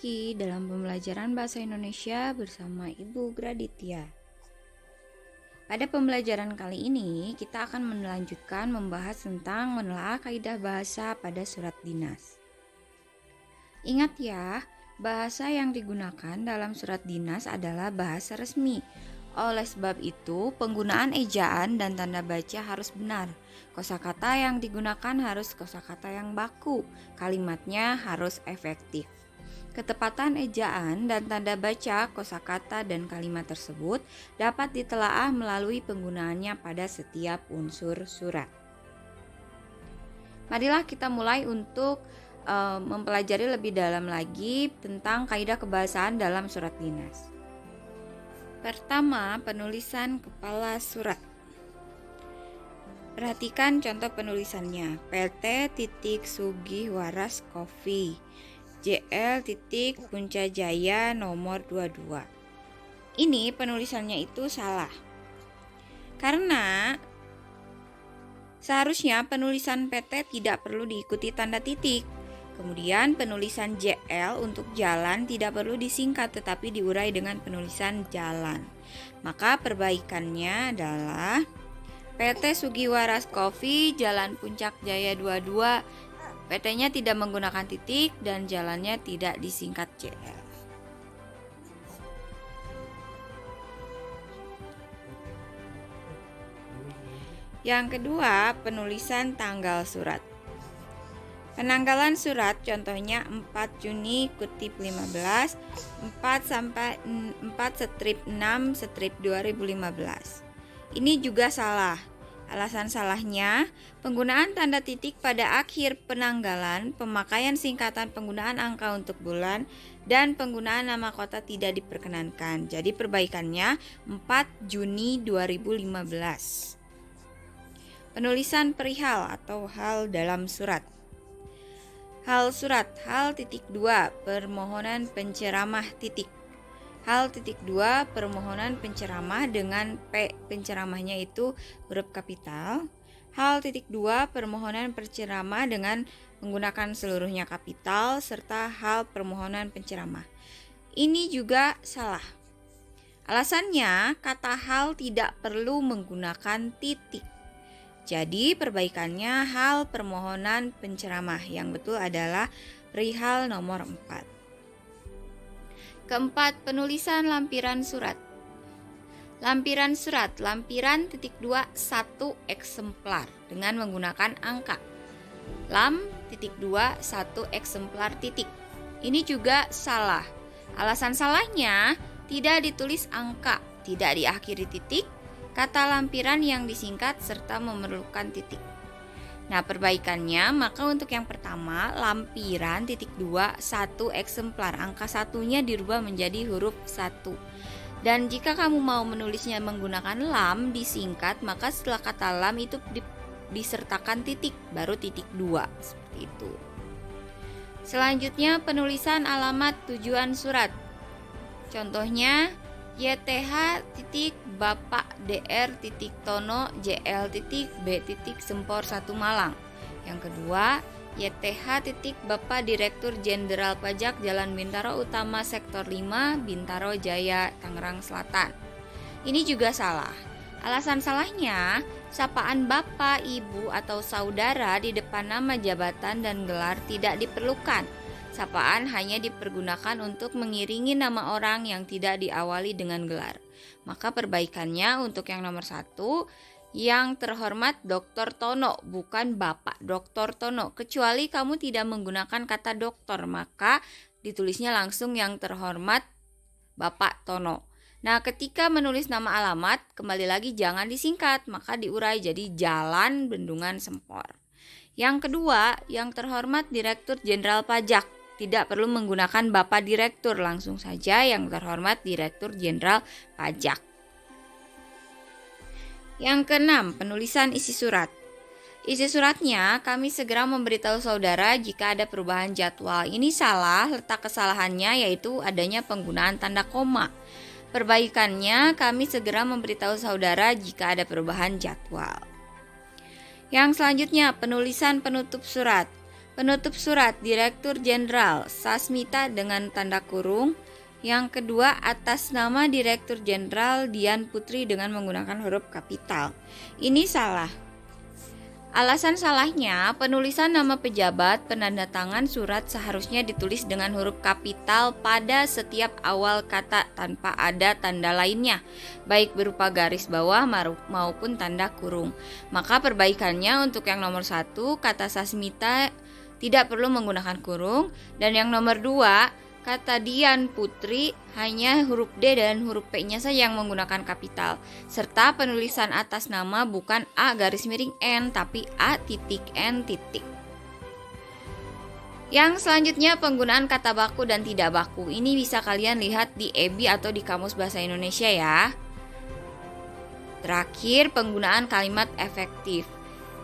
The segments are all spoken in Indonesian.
lagi dalam pembelajaran bahasa Indonesia bersama Ibu Graditya. Pada pembelajaran kali ini, kita akan melanjutkan membahas tentang menelaah kaidah bahasa pada surat dinas. Ingat ya, bahasa yang digunakan dalam surat dinas adalah bahasa resmi. Oleh sebab itu, penggunaan ejaan dan tanda baca harus benar. Kosakata yang digunakan harus kosakata yang baku. Kalimatnya harus efektif. Ketepatan ejaan dan tanda baca kosakata dan kalimat tersebut dapat ditelaah melalui penggunaannya pada setiap unsur surat. Marilah kita mulai untuk mempelajari lebih dalam lagi tentang kaidah kebahasaan dalam surat dinas. Pertama, penulisan kepala surat. Perhatikan contoh penulisannya. PT Sugih Waras Coffee JL Puncajaya nomor 22. Ini penulisannya itu salah. Karena seharusnya penulisan PT tidak perlu diikuti tanda titik. Kemudian penulisan JL untuk jalan tidak perlu disingkat tetapi diurai dengan penulisan jalan. Maka perbaikannya adalah PT Sugiwaras Coffee Jalan Puncak Jaya 22. PT-nya tidak menggunakan titik dan jalannya tidak disingkat JL. Yang kedua, penulisan tanggal surat. Penanggalan surat contohnya 4 Juni kutip 15, 4/6/2015. Ini juga salah. Alasan salahnya, penggunaan tanda titik pada akhir penanggalan, pemakaian singkatan penggunaan angka untuk bulan, dan penggunaan nama kota tidak diperkenankan. Jadi perbaikannya 4 Juni 2015. Penulisan perihal atau hal dalam surat. Hal surat, hal titik 2, permohonan penceramah titik. Hal titik 2, permohonan penceramah dengan P penceramahnya itu huruf kapital. Hal titik 2, permohonan penceramah dengan menggunakan seluruhnya kapital serta hal permohonan penceramah. Ini juga salah. Alasannya, kata hal tidak perlu menggunakan titik. Jadi perbaikannya hal permohonan penceramah yang betul adalah perihal nomor 4. Keempat, penulisan lampiran surat. Lampiran surat, lampiran titik 2 1 eksemplar dengan menggunakan angka. Lam titik 2 1 eksemplar titik. Ini juga salah. Alasan salahnya tidak ditulis angka, tidak diakhiri titik, kata lampiran yang disingkat serta memerlukan titik. Nah, perbaikannya, maka untuk yang pertama, lampiran titik 2 1 eksemplar, angka satunya dirubah menjadi huruf 1. Dan jika kamu mau menulisnya menggunakan lam disingkat, maka setelah kata lam itu disertakan titik, baru titik 2, seperti itu. Selanjutnya, penulisan alamat tujuan surat. Contohnya, YTH Bapak Dr Tono JL B Sempor 1 Malang. Yang kedua, YTH Bapak Direktur Jenderal Pajak Jalan Bintaro Utama Sektor 5 Bintaro Jaya Tangerang Selatan. Ini juga salah. Alasan salahnya, sapaan bapak, ibu atau saudara di depan nama jabatan dan gelar tidak diperlukan. Sapaan hanya dipergunakan untuk mengiringi nama orang yang tidak diawali dengan gelar. Maka perbaikannya untuk yang nomor 1, yang terhormat Dr. Tono, bukan Bapak Dr. Tono. Kecuali kamu tidak menggunakan kata doktor, maka ditulisnya langsung yang terhormat Bapak Tono. Nah, ketika menulis nama alamat, kembali lagi jangan disingkat, maka diurai jadi Jalan Bendungan Sempor. Yang kedua, yang terhormat Direktur Jenderal Pajak. Tidak perlu menggunakan Bapak Direktur, langsung saja yang terhormat Direktur Jenderal Pajak. Yang keenam, penulisan isi surat. Isi suratnya, kami segera memberitahu saudara jika ada perubahan jadwal. Ini salah, letak kesalahannya yaitu adanya penggunaan tanda koma. Perbaikannya, kami segera memberitahu saudara jika ada perubahan jadwal. Yang selanjutnya, penulisan penutup surat. Penutup surat Direktur Jenderal Sasmita dengan tanda kurung. Yang kedua, atas nama Direktur Jenderal Dian Putri dengan menggunakan huruf kapital. Ini salah. Alasan salahnya, penulisan nama pejabat penandatangan surat seharusnya ditulis dengan huruf kapital pada setiap awal kata tanpa ada tanda lainnya, baik berupa garis bawah maupun tanda kurung. Maka perbaikannya untuk yang nomor 1, kata Sasmita tidak perlu menggunakan kurung, dan yang nomor 2, kata Dian Putri hanya huruf D dan huruf P-nya saja yang menggunakan kapital, serta penulisan atas nama bukan A garis miring N tapi A titik N titik. Yang selanjutnya penggunaan kata baku dan tidak baku. Ini bisa kalian lihat di EBI atau di Kamus Bahasa Indonesia ya. Terakhir, penggunaan kalimat efektif.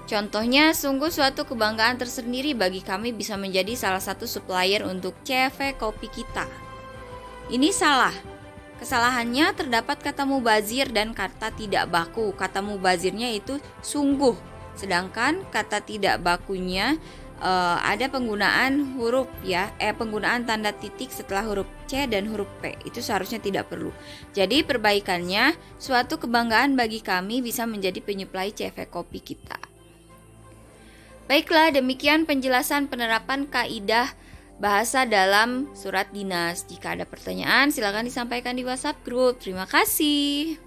Contohnya, sungguh suatu kebanggaan tersendiri bagi kami bisa menjadi salah satu supplier untuk CV kopi kita. Ini salah. Kesalahannya terdapat kata mubazir dan kata tidak baku. Kata mubazirnya itu sungguh, sedangkan kata tidak bakunya ada penggunaan huruf penggunaan tanda titik setelah huruf C dan huruf P. Itu seharusnya tidak perlu. Jadi perbaikannya, suatu kebanggaan bagi kami bisa menjadi penyuplai CV kopi kita. Baiklah, demikian penjelasan penerapan kaidah bahasa dalam surat dinas. Jika ada pertanyaan, silakan disampaikan di WhatsApp grup. Terima kasih.